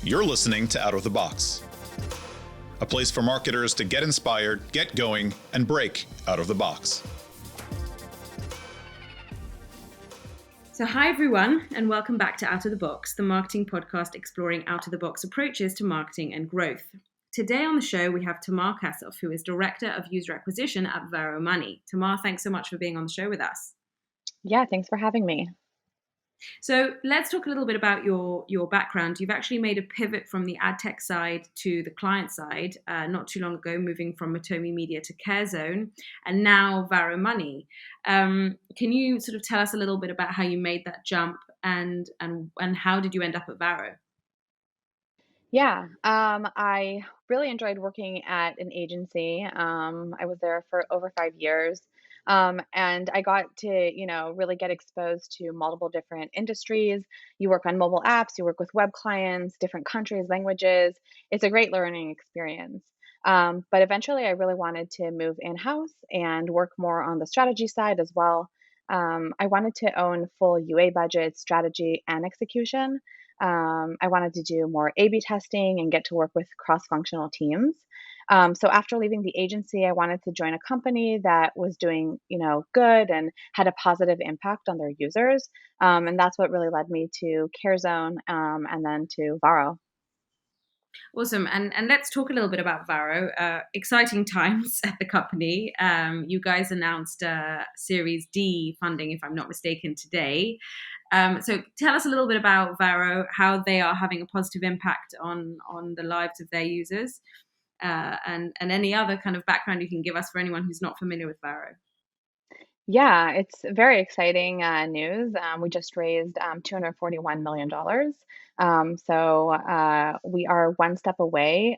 You're listening to Out of the Box, a place for marketers to get inspired, get going, and break out of the box. So hi everyone, and welcome back to Out of the Box, the marketing podcast exploring out-of-the-box approaches to marketing and growth. Today on the show, we have Tamar Kassoff, who is Director of User Acquisition at Varo Money. Tamar, thanks so much for being on the show with us. Yeah, thanks for having me. So let's talk a little bit about your background. You've actually made a pivot from the ad tech side to the client side not too long ago, moving from Matomi Media to CareZone, and now Varo Money. Can you sort of tell us a little bit about how you made that jump and how did you end up at Varo? Yeah, I really enjoyed working at an agency. I was there for over 5 years. And I got to, really get exposed to multiple different industries. You work on mobile apps, you work with web clients, different countries, languages. It's a great learning experience. But eventually, I really wanted to move in-house and work more on the strategy side as well. I wanted to own full UA budget, strategy, and execution. I wanted to do more A/B testing and get to work with cross-functional teams. So after leaving the agency, I wanted to join a company that was doing, good and had a positive impact on their users. And that's what really led me to CareZone and then to Varo. Awesome. And let's talk a little bit about Varo. Exciting times at the company. You guys announced Series D funding, if I'm not mistaken, today. So tell us a little bit about Varo, how they are having a positive impact on the lives of their users, and any other kind of background you can give us for anyone who's not familiar with Varo. Yeah, it's very exciting news. We just raised $241 million. So we are one step away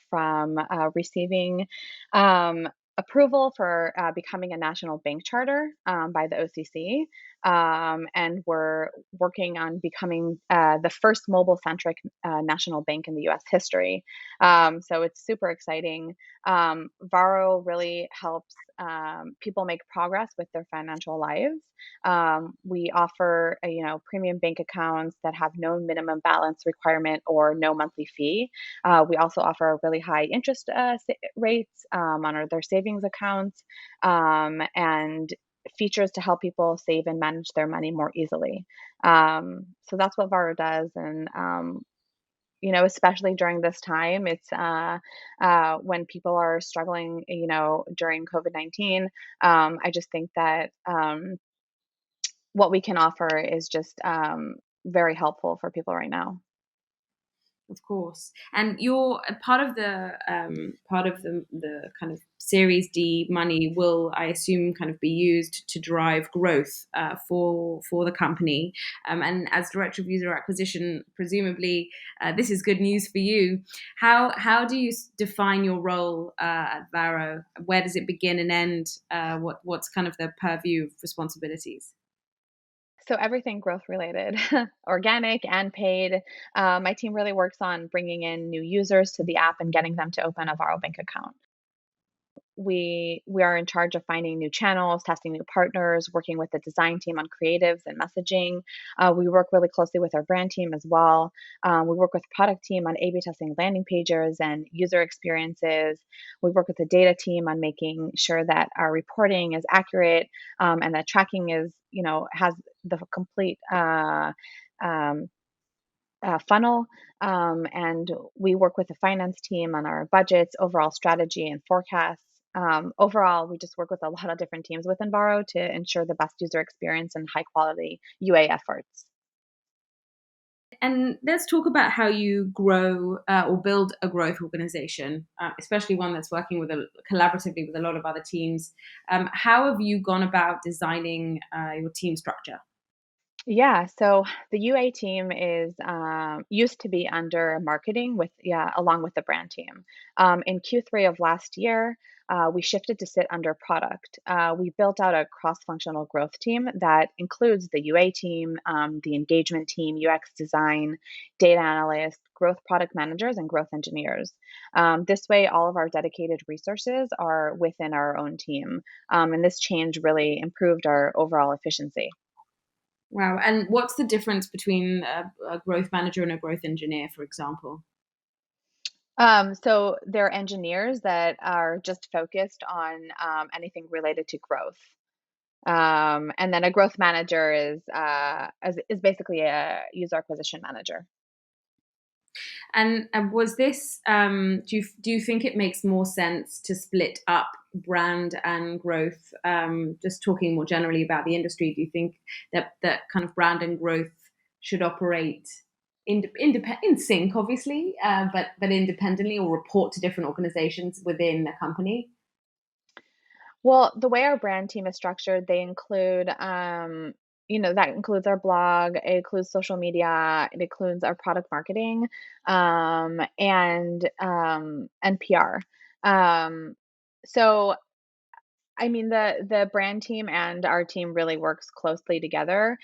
from receiving approval for becoming a national bank charter by the OCC. And we're working on becoming the first mobile-centric national bank in the US history. So it's super exciting. Varo really helps people make progress with their financial lives. We offer, premium bank accounts that have no minimum balance requirement or no monthly fee. We also offer really high interest rates on their savings accounts and features to help people save and manage their money more easily. So that's what Varo does, and especially during this time, it's when people are struggling, during COVID-19. I just think that what we can offer is just very helpful for people right now. Of course, and you're a part of the kind of Series D money will, I assume, kind of be used to drive growth for the company. And as Director of User Acquisition, presumably this is good news for you. How do you define your role at Varo? Where does it begin and end? What's kind of the purview of responsibilities? So everything growth related, organic and paid. My team really works on bringing in new users to the app and getting them to open a Varo bank account. We are in charge of finding new channels, testing new partners, working with the design team on creatives and messaging. We work really closely with our brand team as well. We work with product team on A/B testing landing pages and user experiences. We work with the data team on making sure that our reporting is accurate and that tracking is, has the complete funnel. And we work with the finance team on our budgets, overall strategy, and forecasts. Overall, we just work with a lot of different teams within Varo to ensure the best user experience and high quality UA efforts. And let's talk about how you grow or build a growth organization, especially one that's working collaboratively with a lot of other teams. How have you gone about designing your team structure? Yeah, so the UA team is used to be under marketing along with the brand team. In Q3 of last year, we shifted to sit under product. We built out a cross-functional growth team that includes the UA team, the engagement team, UX design, data analysts, growth product managers, and growth engineers. This way, all of our dedicated resources are within our own team. And this change really improved our overall efficiency. Wow. And what's the difference between a growth manager and a growth engineer, for example? So they're engineers that are just focused on anything related to growth. And then a growth manager is basically a user acquisition manager. And was this? Do you think it makes more sense to split up brand and growth? Just talking more generally about the industry, do you think that kind of brand and growth should operate in sync, obviously, but independently, or report to different organizations within a company? Well, the way our brand team is structured, they include, that includes our blog, it includes social media, it includes our product marketing, and PR. Um, so I mean, the brand team and our team really works closely together.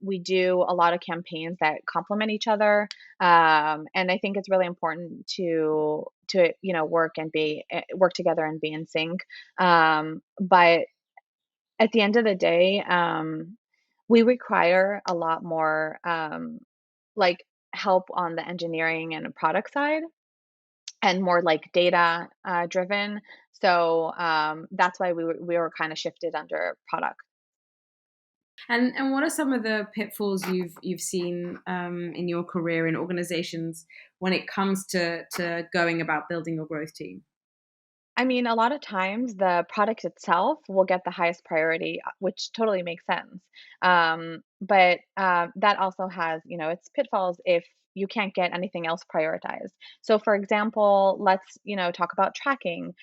We do a lot of campaigns that complement each other, and I think it's really important to work together and be in sync. But at the end of the day, we require a lot more like help on the engineering and product side and more like data driven. So that's why we were kind of shifted under product. And what are some of the pitfalls you've seen in your career in organizations when it comes to going about building your growth team? I mean, a lot of times the product itself will get the highest priority, which totally makes sense. But that also has, its pitfalls if you can't get anything else prioritized. So, for example, let's, talk about tracking,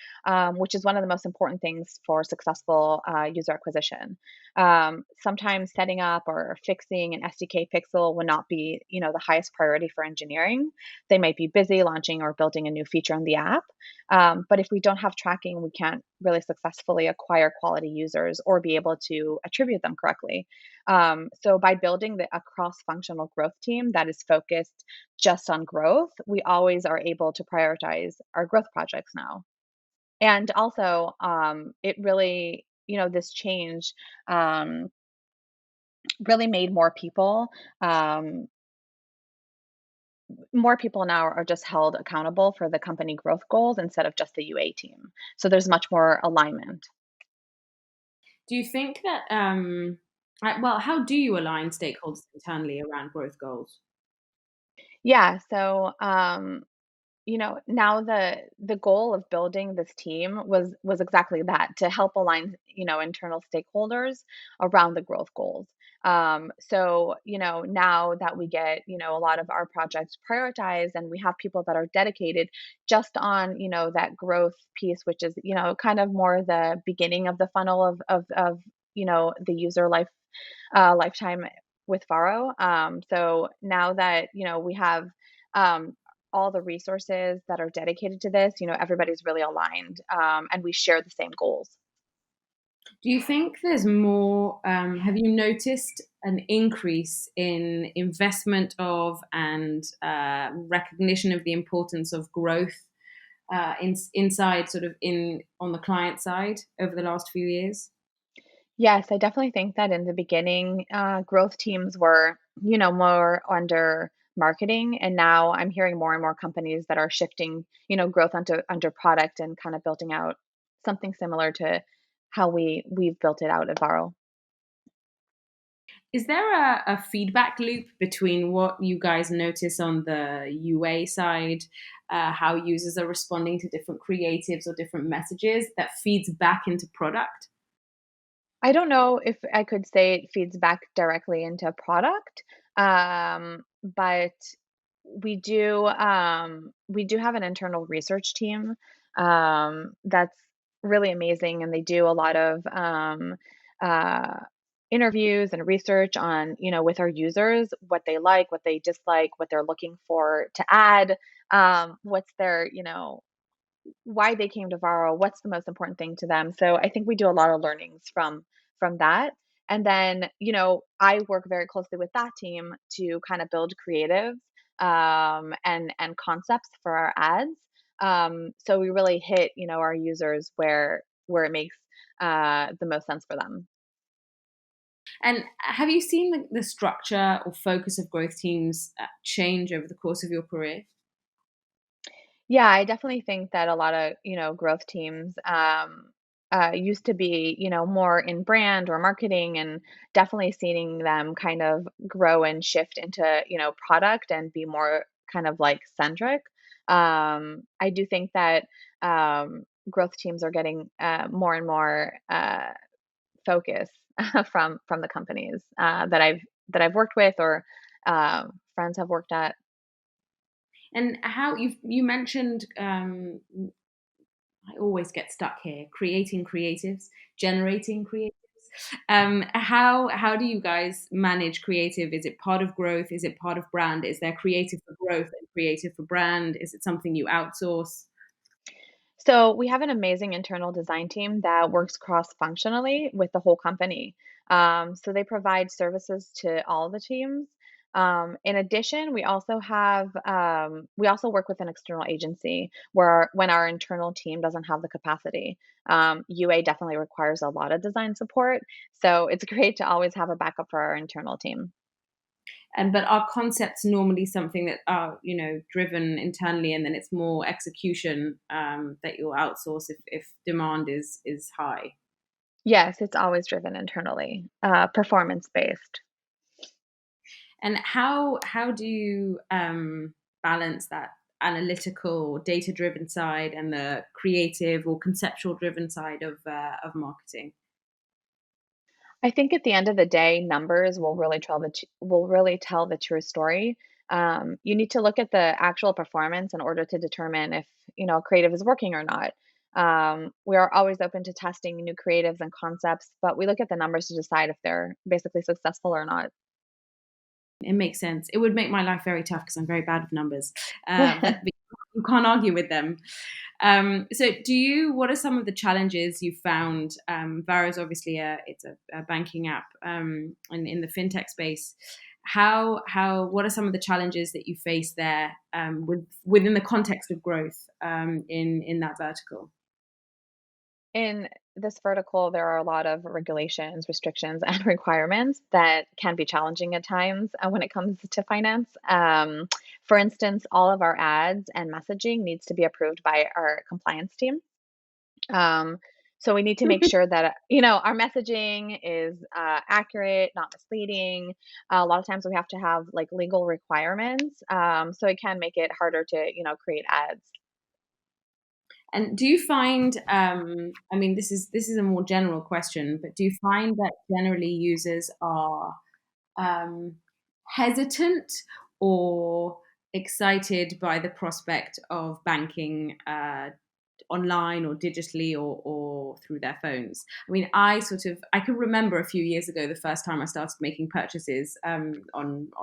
which is one of the most important things for successful user acquisition. Sometimes setting up or fixing an SDK pixel will not be, the highest priority for engineering. They might be busy launching or building a new feature on the app. But if we don't have tracking, we can't really successfully acquire quality users or be able to attribute them correctly. So by building a cross-functional growth team that is focused just on growth, we always are able to prioritize our growth projects now. And also, it really, this change um, really made more people now are just held accountable for the company growth goals instead of just the UA team. So there's much more alignment. Do you think that well, how do you align stakeholders internally around growth goals? Yeah. So now the goal of building this team was exactly that, to help align, internal stakeholders around the growth goals. So, now that we get, a lot of our projects prioritized and we have people that are dedicated just on, that growth piece, which is, kind of more the beginning of the funnel of the user lifetime with Varo. So now that, we have um, all the resources that are dedicated to this, everybody's really aligned, and we share the same goals. Do you think there's more? Have you noticed an increase in investment of and recognition of the importance of growth inside, sort of in on the client side over the last few years? Yes, I definitely think that in the beginning, growth teams were, more under marketing, and now I'm hearing more and more companies that are shifting, growth under product and kind of building out something similar to how we've built it out at Varo. Is there a feedback loop between what you guys notice on the UA side, how users are responding to different creatives or different messages that feeds back into product? I don't know if I could say it feeds back directly into a product, but we do have an internal research team that's really amazing, and they do a lot of uh, interviews and research on, with our users, what they like, what they dislike, what they're looking for to add, what's their, why they came to Varo, what's the most important thing to them. So I think we do a lot of learnings from that. And then, I work very closely with that team to kind of build creative and concepts for our ads. So we really hit, our users where it makes the most sense for them. And have you seen the structure or focus of growth teams change over the course of your career? Yeah, I definitely think that a lot of, growth teams used to be, more in brand or marketing, and definitely seeing them kind of grow and shift into, product and be more kind of like centric. I do think that growth teams are getting more and more focus from the companies that I've worked with, or friends have worked at. And how you mentioned, I always get stuck here, creating creatives, generating creatives. How do you guys manage creative? Is it part of growth? Is it part of brand? Is there creative for growth and creative for brand? Is it something you outsource? So we have an amazing internal design team that works cross-functionally with the whole company. So they provide services to all the teams. In addition, we also work with an external agency where when our internal team doesn't have the capacity. UA definitely requires a lot of design support, so it's great to always have a backup for our internal team. And but are concepts normally something that are driven internally, and then it's more execution that you'll outsource if demand is high? Yes, it's always driven internally, performance based. And how do you balance that analytical, data driven side and the creative or conceptual driven side of marketing? I think at the end of the day, numbers will really tell the true story. You need to look at the actual performance in order to determine if creative is working or not. We are always open to testing new creatives and concepts, but we look at the numbers to decide if they're basically successful or not. It makes sense. It would make my life very tough because I'm very bad with numbers, but you can't argue with them. So, what are some of the challenges you found? Varo is obviously a banking app, in the fintech space. What are some of the challenges that you face there, within the context of growth, in that vertical? In this vertical, there are a lot of regulations, restrictions, and requirements that can be challenging at times when it comes to finance. For instance, all of our ads and messaging needs to be approved by our compliance team. Um, so we need to make sure that our messaging is accurate, not misleading. A lot of times we have to have like legal requirements, so it can make it harder to create ads. And do you find, I mean, this is a more general question, but do you find that generally users are um, hesitant or excited by the prospect of banking online or digitally, or through their phones? I mean, I can remember a few years ago the first time I started making purchases on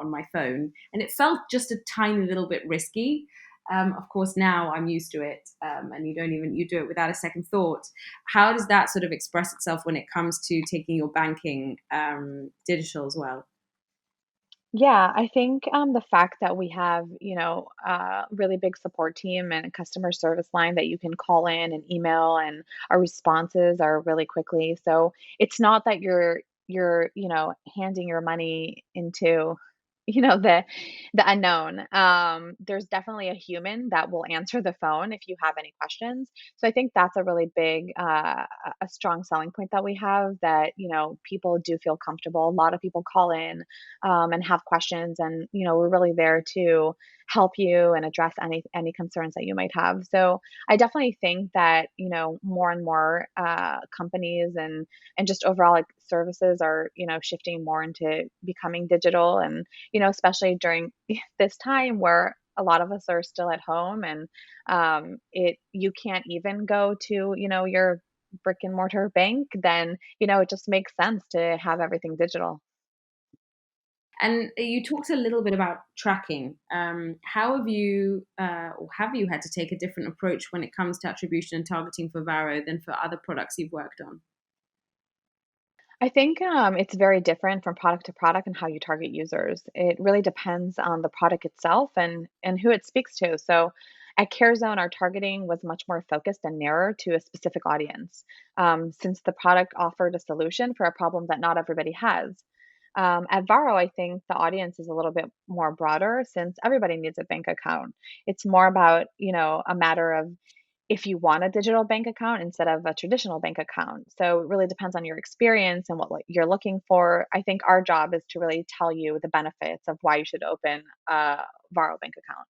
my phone, and it felt just a tiny little bit risky. Of course, now I'm used to it, and you do it without a second thought. How does that sort of express itself when it comes to taking your banking digital as well? Yeah, I think the fact that we have, a really big support team and a customer service line that you can call in and email, and our responses are really quickly. So it's not that you're handing your money into the unknown. There's definitely a human that will answer the phone if you have any questions. So I think that's a really big, a strong selling point that we have, that, people do feel comfortable. A lot of people call in and have questions, and, we're really there to help you and address any concerns that you might have. So I definitely think that, more and more companies and just overall like services are, shifting more into becoming digital, and especially during this time where a lot of us are still at home, and it you can't even go to, your brick and mortar bank, then, it just makes sense to have everything digital. And you talked a little bit about tracking. How have you, or have you had to take a different approach when it comes to attribution and targeting for Varo than for other products you've worked on? I think it's very different from product to product and how you target users. It really depends on the product itself and who it speaks to. So At CareZone, our targeting was much more focused and narrow to a specific audience, since the product offered a solution for a problem that not everybody has. At Varo, I think the audience is a little bit more broader since everybody needs a bank account. It's more about, a matter of if you want a digital bank account instead of a traditional bank account. So it really depends on your experience and what you're looking for. I think our job is to really tell you the benefits of why you should open a Varo bank account.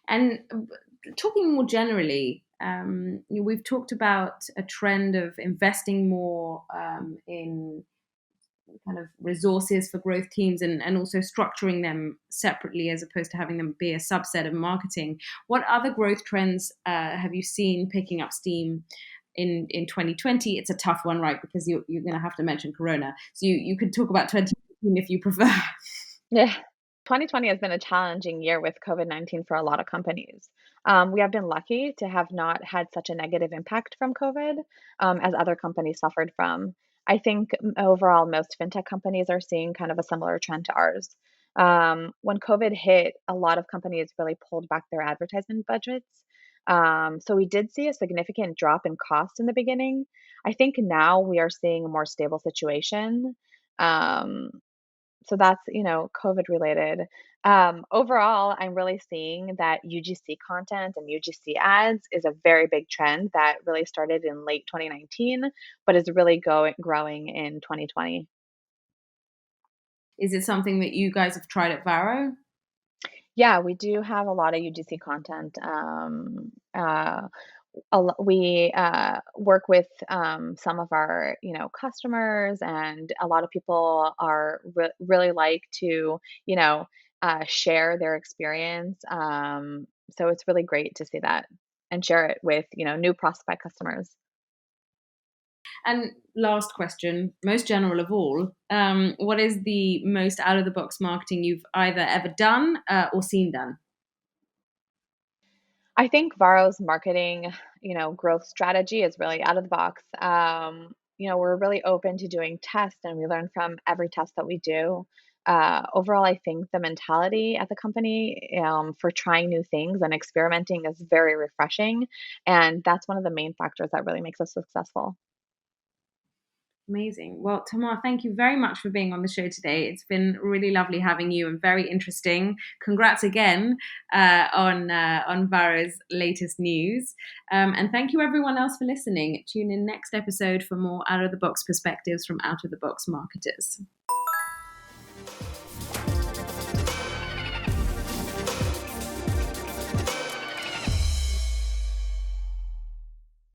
And talking more generally, we've talked about a trend of investing more in kind of resources for growth teams, and also structuring them separately as opposed to having them be a subset of marketing. What other growth trends have you seen picking up steam in 2020? It's a tough one, right? Because you're going to have to mention Corona. So you could talk about 2019 if you prefer. Yeah. 2020 has been a challenging year with COVID-19 for a lot of companies. We have been lucky to have not had such a negative impact from COVID as other companies suffered from. I think overall, most fintech companies are seeing kind of a similar trend to ours. When COVID hit, a lot of companies really pulled back their advertisement budgets. So we did see a significant drop in cost in the beginning. I think now we are seeing a more stable situation. Um, so that's, COVID related. Overall, I'm really seeing that UGC content and UGC ads is a very big trend that really started in late 2019, but is really growing in 2020. Is it something that you guys have tried at Varo? Yeah, we do have a lot of UGC content. We work with some of our customers, and a lot of people are really like to share their experience. So it's really great to see that and share it with new prospect customers. And last question, most general of all, what is the most out of the box marketing you've either ever done or seen done? I think Varo's marketing, growth strategy is really out of the box. We're really open to doing tests, and we learn from every test that we do. Overall, I think the mentality at the company for trying new things and experimenting is very refreshing, and that's one of the main factors that really makes us successful. Amazing. Well, Tamar, thank you very much for being on the show today. It's been really lovely having you and very interesting. Congrats again on Varo's latest news. And thank you everyone else for listening. Tune in next episode for more out of the box perspectives from out of the box marketers.